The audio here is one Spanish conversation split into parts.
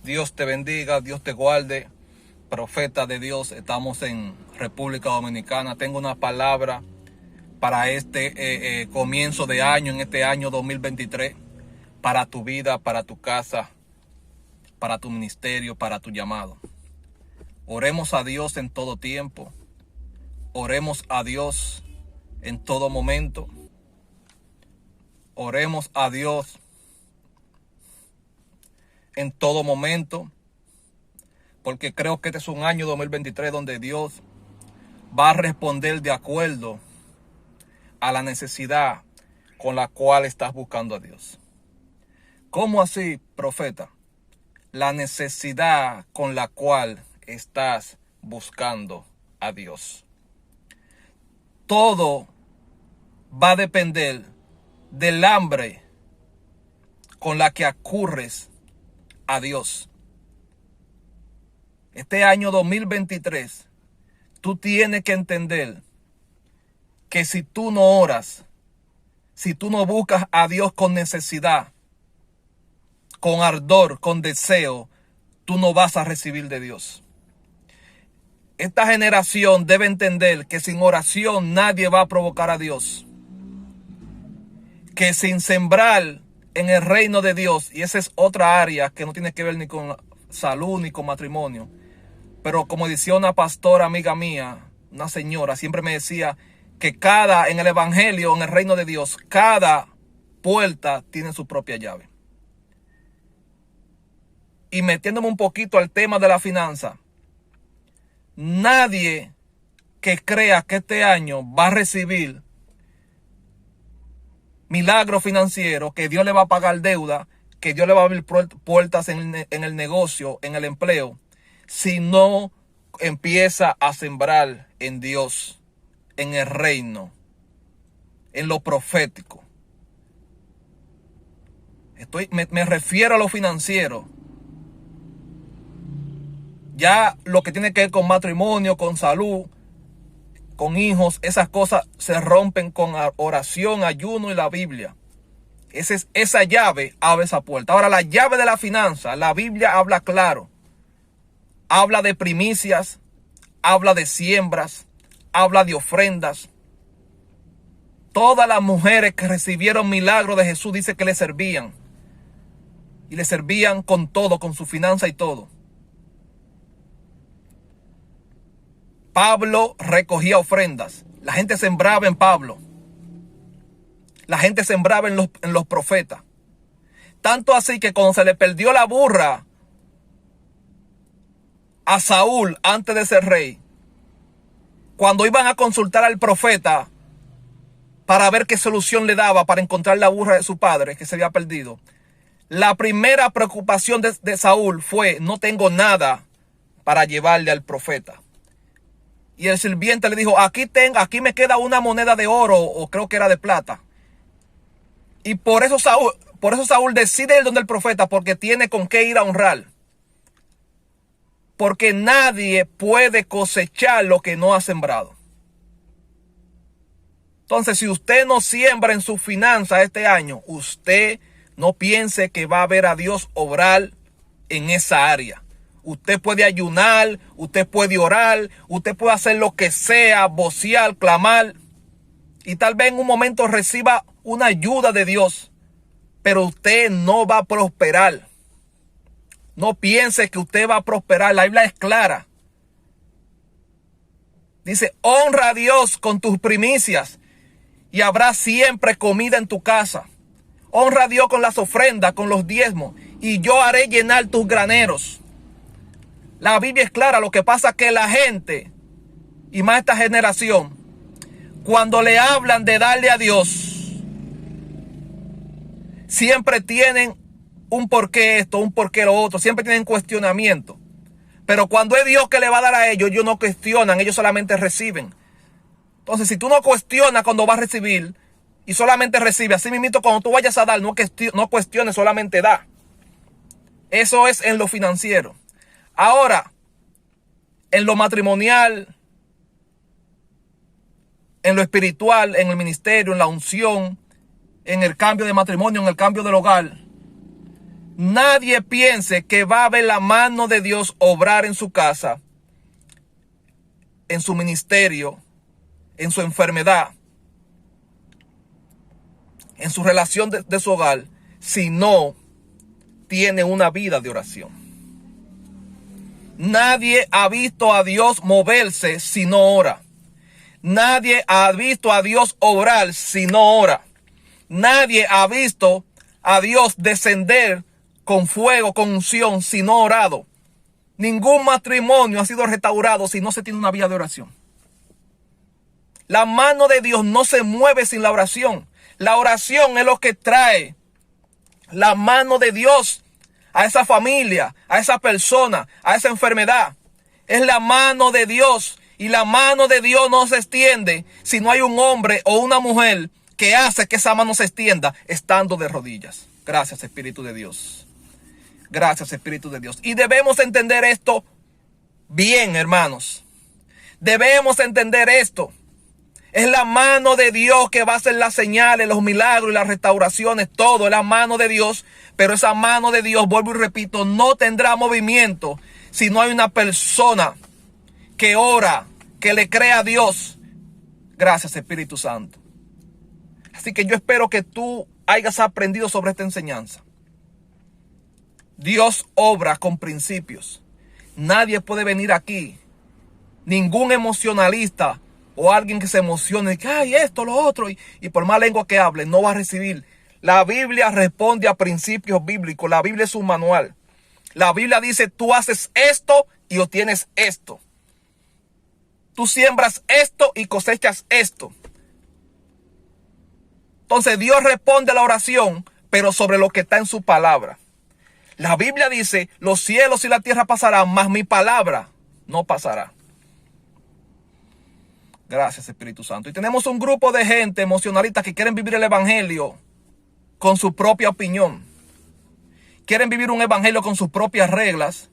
Dios te bendiga, Dios te guarde. Profeta de Dios, estamos en República Dominicana. Tengo una palabra para este comienzo de año, en este año 2023, para tu vida, para tu casa, para tu ministerio, para tu llamado. Oremos a Dios en todo tiempo. Oremos a Dios en todo momento. Oremos a Dios en todo momento, porque creo que este es un año 2023 donde Dios va a responder de acuerdo a la necesidad con la cual estás buscando a Dios. ¿Cómo así, profeta? La necesidad con la cual estás buscando a Dios. Todo va a depender del hambre con la que acurres a Dios. Este año 2023, tú tienes que entender que si tú no oras, si tú no buscas a Dios con necesidad, con ardor, con deseo, tú no vas a recibir de Dios. Esta generación debe entender que sin oración nadie va a provocar a Dios. Que sin sembrar en el reino de Dios, y esa es otra área que no tiene que ver ni con salud ni con matrimonio, pero como decía una pastora amiga mía, una señora, siempre me decía que en el evangelio, en el reino de Dios, cada puerta tiene su propia llave. Y metiéndome un poquito al tema de la finanza, nadie que crea que este año va a recibir milagro financiero, que Dios le va a pagar deuda, que Dios le va a abrir puertas en el negocio, en el empleo, si no empieza a sembrar en Dios, en el reino, en lo profético. Me refiero a lo financiero. Ya lo que tiene que ver con matrimonio, con salud, con hijos, esas cosas se rompen con oración, ayuno y la Biblia. Esa llave abre esa puerta. Ahora, la llave de la finanza, la Biblia habla claro. Habla de primicias, habla de siembras, habla de ofrendas. Todas las mujeres que recibieron milagros de Jesús dice que le servían. Y le servían con todo, con su finanza y todo. Pablo recogía ofrendas. La gente sembraba en Pablo. La gente sembraba en los profetas. Tanto así que cuando se le perdió la burra a Saúl antes de ser rey, cuando iban a consultar al profeta para ver qué solución le daba para encontrar la burra de su padre que se había perdido, la primera preocupación de Saúl fue: no tengo nada para llevarle al profeta. Y el sirviente le dijo: aquí me queda una moneda de oro, o creo que era de plata. Y por eso Saúl decide ir donde el profeta, porque tiene con qué ir a honrar. Porque nadie puede cosechar lo que no ha sembrado. Entonces, si usted no siembra en su finanza este año, usted no piense que va a ver a Dios obrar en esa área. Usted puede ayunar, usted puede orar, usted puede hacer lo que sea, vocear, clamar, y tal vez en un momento reciba una ayuda de Dios, pero usted no va a prosperar. No piense que usted va a prosperar. La Biblia es clara. Dice: honra a Dios con tus primicias y habrá siempre comida en tu casa. Honra a Dios con las ofrendas, con los diezmos, y yo haré llenar tus graneros. La Biblia es clara. Lo que pasa es que la gente, y más esta generación, cuando le hablan de darle a Dios, siempre tienen un porqué esto, un porqué lo otro, siempre tienen cuestionamiento. Pero cuando es Dios que le va a dar a ellos no cuestionan, ellos solamente reciben. Entonces, si tú no cuestionas cuando vas a recibir y solamente recibes, así mismo cuando tú vayas a dar, no cuestiones, solamente da. Eso es en lo financiero. Ahora, en lo matrimonial, en lo espiritual, en el ministerio, en la unción, en el cambio de matrimonio, en el cambio del hogar, Nadie piense que va a ver la mano de Dios obrar en su casa, en su ministerio, en su enfermedad, en su relación de su hogar, si no tiene una vida de oración. Nadie ha visto a Dios moverse si no ora. Nadie ha visto a Dios obrar si no ora. Nadie ha visto a Dios descender con fuego, con unción, si no orado. Ningún matrimonio ha sido restaurado si no se tiene una vida de oración. La mano de Dios no se mueve sin la oración. La oración es lo que trae la mano de Dios a esa familia, a esa persona, a esa enfermedad. Es la mano de Dios. Y la mano de Dios no se extiende si no hay un hombre o una mujer que hace que esa mano se extienda estando de rodillas. Gracias, Espíritu de Dios. Gracias, Espíritu de Dios. Y debemos entender esto bien, hermanos. Debemos entender esto. Es la mano de Dios que va a hacer las señales, los milagros y las restauraciones. Todo es la mano de Dios. Pero esa mano de Dios, vuelvo y repito, no tendrá movimiento si no hay una persona que ora, que le crea a Dios. Gracias, Espíritu Santo. Así que yo espero que tú hayas aprendido sobre esta enseñanza. Dios obra con principios. Nadie puede venir aquí, ningún emocionalista o alguien que se emocione, que ay, esto, lo otro, y por más lengua que hable, no va a recibir. La Biblia responde a principios bíblicos. La Biblia es un manual. La Biblia dice, tú haces esto y obtienes esto. Tú siembras esto y cosechas esto. Entonces Dios responde a la oración, pero sobre lo que está en su palabra. La Biblia dice, los cielos y la tierra pasarán, mas mi palabra no pasará. Gracias, Espíritu Santo. Y tenemos un grupo de gente emocionalista que quieren vivir el evangelio con su propia opinión. Quieren vivir un evangelio con sus propias reglas.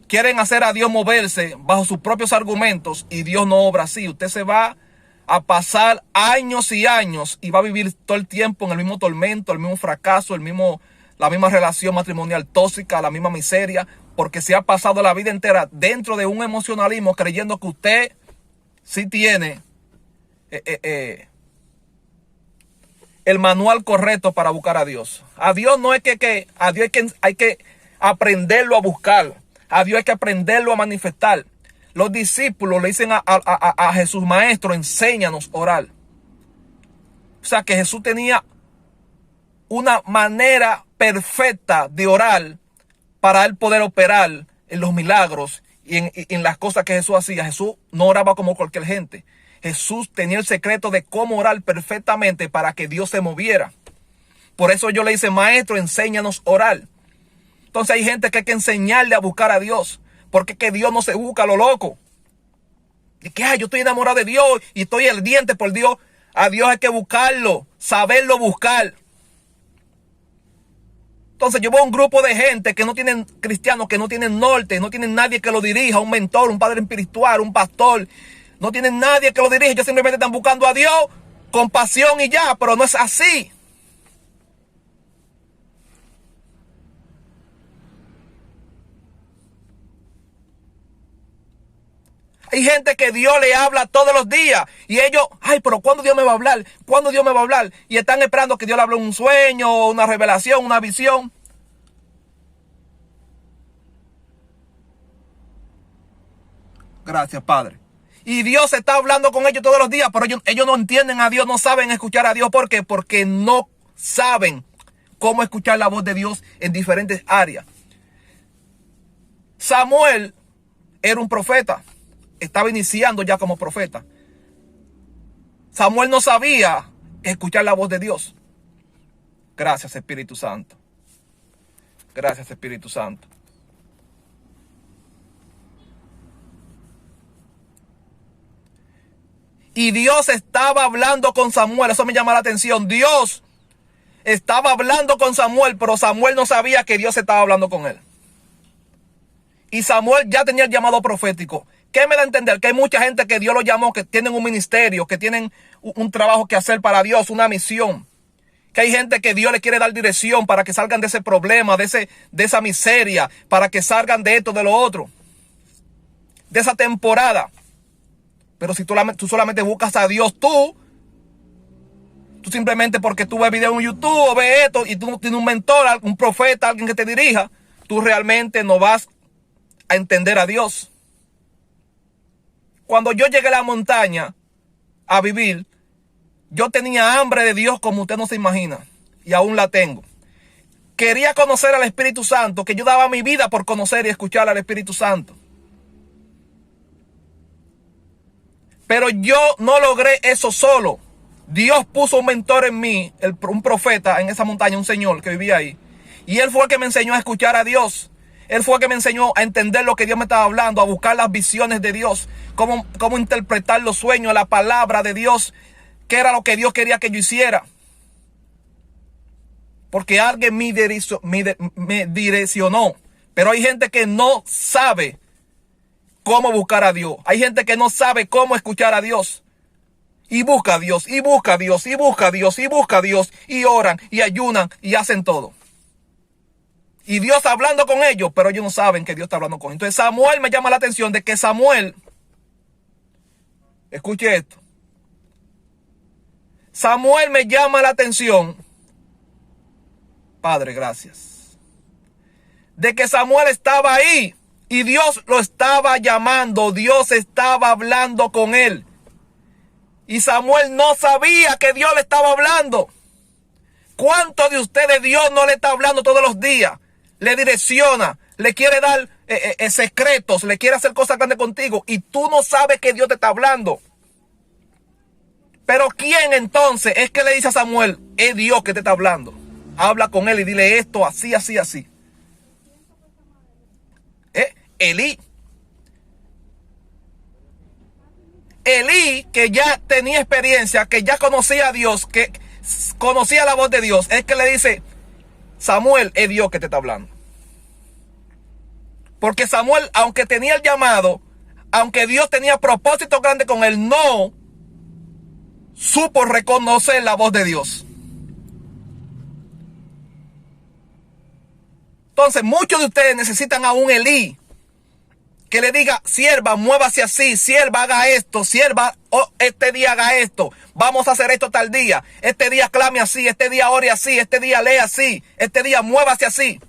Quieren hacer a Dios moverse bajo sus propios argumentos y Dios no obra así. Usted se va a pasar años y años y va a vivir todo el tiempo en el mismo tormento, el mismo fracaso, la misma relación matrimonial tóxica, la misma miseria, porque se ha pasado la vida entera dentro de un emocionalismo creyendo que usted sí tiene el manual correcto para buscar a Dios. A Dios no es a Dios hay que aprenderlo a buscar. A Dios hay que aprenderlo a manifestar. Los discípulos le dicen a Jesús, maestro, enséñanos a orar. O sea que Jesús tenía una manera perfecta de orar para él poder operar en los milagros y en las cosas que Jesús hacía. Jesús no oraba como cualquier gente. Jesús tenía el secreto de cómo orar perfectamente para que Dios se moviera. Por eso yo le hice, maestro, enséñanos a orar. Entonces hay gente que hay que enseñarle a buscar a Dios. Porque es que Dios no se busca a lo loco. Y que yo estoy enamorado de Dios y estoy ardiente por Dios. A Dios hay que buscarlo, saberlo buscar. Entonces yo veo un grupo de gente que no tienen cristianos, que no tienen norte, no tienen nadie que lo dirija, un mentor, un padre espiritual, un pastor. No tienen nadie que lo dirija, ellos simplemente están buscando a Dios con pasión y ya, pero no es así. Hay gente que Dios le habla todos los días y ellos, ay, pero ¿cuándo Dios me va a hablar? ¿Cuándo Dios me va a hablar? Y están esperando que Dios le hable un sueño, una revelación, una visión. Gracias, Padre. Y Dios está hablando con ellos todos los días, pero ellos no entienden a Dios, no saben escuchar a Dios. ¿Por qué? Porque no saben cómo escuchar la voz de Dios en diferentes áreas. Samuel era un profeta. Estaba iniciando ya como profeta. Samuel no sabía escuchar la voz de Dios. Gracias, Espíritu Santo. Gracias, Espíritu Santo. Y Dios estaba hablando con Samuel. Eso me llama la atención. Dios estaba hablando con Samuel, pero Samuel no sabía que Dios estaba hablando con él. Y Samuel ya tenía el llamado profético. ¿Qué me da a entender? Que hay mucha gente que Dios lo llamó, que tienen un ministerio, que tienen un trabajo que hacer para Dios, una misión. Que hay gente que Dios le quiere dar dirección para que salgan de ese problema, de esa miseria, para que salgan de esto, de lo otro, de esa temporada. Pero si tú solamente buscas a Dios, tú simplemente porque tú ves videos en YouTube o ves esto y tú no tienes un mentor, un profeta, alguien que te dirija, tú realmente no vas a entender a Dios. Cuando yo llegué a la montaña a vivir, yo tenía hambre de Dios como usted no se imagina. Y aún la tengo. Quería conocer al Espíritu Santo, que yo daba mi vida por conocer y escuchar al Espíritu Santo. Pero yo no logré eso solo. Dios puso un mentor en mí, un profeta en esa montaña, un señor que vivía ahí. Y él fue el que me enseñó a escuchar a Dios. Él fue el que me enseñó a entender lo que Dios me estaba hablando, a buscar las visiones de Dios, cómo interpretar los sueños, la palabra de Dios, qué era lo que Dios quería que yo hiciera. Porque alguien me direccionó. Pero hay gente que no sabe cómo buscar a Dios. Hay gente que no sabe cómo escuchar a Dios. Y busca a Dios, y busca a Dios, y busca a Dios, y busca a Dios, y oran, y ayunan, y hacen todo. Y Dios hablando con ellos, pero ellos no saben que Dios está hablando con ellos. Entonces Samuel me llama la atención de que Samuel, escuche esto. Samuel me llama la atención, Padre, gracias, de que Samuel estaba ahí y Dios lo estaba llamando, Dios estaba hablando con él. Y Samuel no sabía que Dios le estaba hablando. ¿Cuántos de ustedes Dios no le está hablando todos los días? Le direcciona, le quiere dar secretos, le quiere hacer cosas grandes contigo y tú no sabes que Dios te está hablando. Pero ¿quién entonces es que le dice a Samuel? Es Dios que te está hablando. Habla con él y dile esto así, así, así. Elí. Elí, que ya tenía experiencia, que ya conocía a Dios, que conocía la voz de Dios, es que le dice, Samuel, es Dios que te está hablando. Porque Samuel, aunque tenía el llamado, aunque Dios tenía propósitos grandes con él, no supo reconocer la voz de Dios. Entonces, muchos de ustedes necesitan a un Elí que le diga, sierva, muévase así, sierva, haga esto, sierva, este día haga esto, vamos a hacer esto tal día, este día clame así, este día ore así, este día lee así, este día muévase así.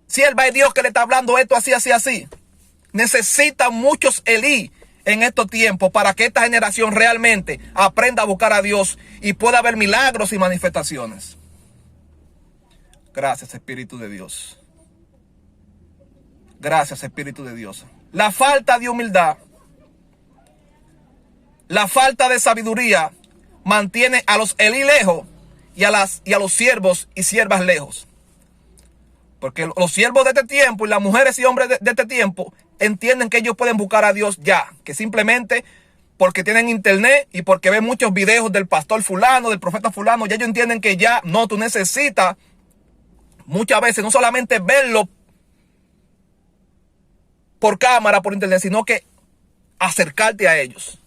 Sierva, es Dios que le está hablando esto así, así, así. Necesitan muchos Elí en estos tiempos para que esta generación realmente aprenda a buscar a Dios y pueda haber milagros y manifestaciones. Gracias, Espíritu de Dios. Gracias, Espíritu de Dios. La falta de humildad, la falta de sabiduría mantiene a los Elí lejos y a los siervos y siervas lejos. Porque los siervos de este tiempo y las mujeres y hombres de este tiempo entienden que ellos pueden buscar a Dios ya. Que simplemente porque tienen internet y porque ven muchos videos del pastor fulano, del profeta fulano, ya ellos entienden que ya no, tú necesitas muchas veces no solamente verlo por cámara, por internet, sino que acercarte a ellos.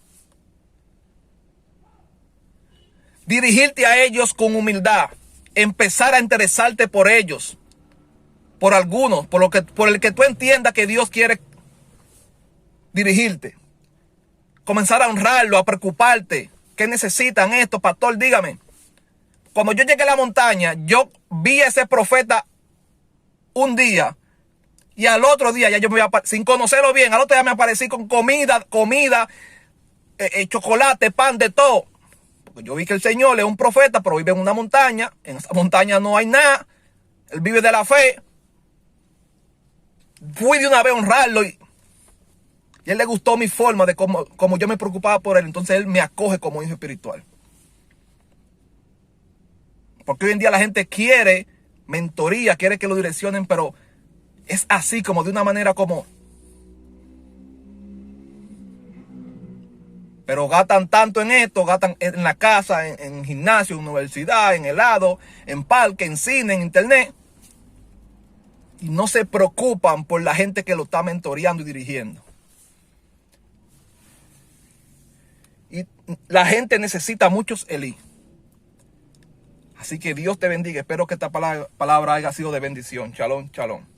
Dirigirte a ellos con humildad. Empezar a interesarte por ellos. Por algunos, por el que tú entiendas que Dios quiere dirigirte. Comenzar a honrarlo, a preocuparte. ¿Qué necesitan esto, pastor? Dígame. Cuando yo llegué a la montaña, yo vi a ese profeta un día. Y al otro día ya yo me sin conocerlo bien, al otro día me aparecí con comida, chocolate, pan, de todo. Porque yo vi que el Señor es un profeta, pero vive en una montaña. En esa montaña no hay nada. Él vive de la fe. Fui de una vez a honrarlo y a él le gustó mi forma de cómo yo me preocupaba por él. Entonces él me acoge como hijo espiritual. Porque hoy en día la gente quiere mentoría, quiere que lo direccionen, pero es así como de una manera como... Pero gastan tanto en esto, gastan en la casa, en gimnasio, en universidad, en helado, en parque, en cine, en internet. Y no se preocupan por la gente que lo está mentoreando y dirigiendo. Y la gente necesita muchos Elí. Así que Dios te bendiga. Espero que esta palabra haya sido de bendición. Shalom, shalom.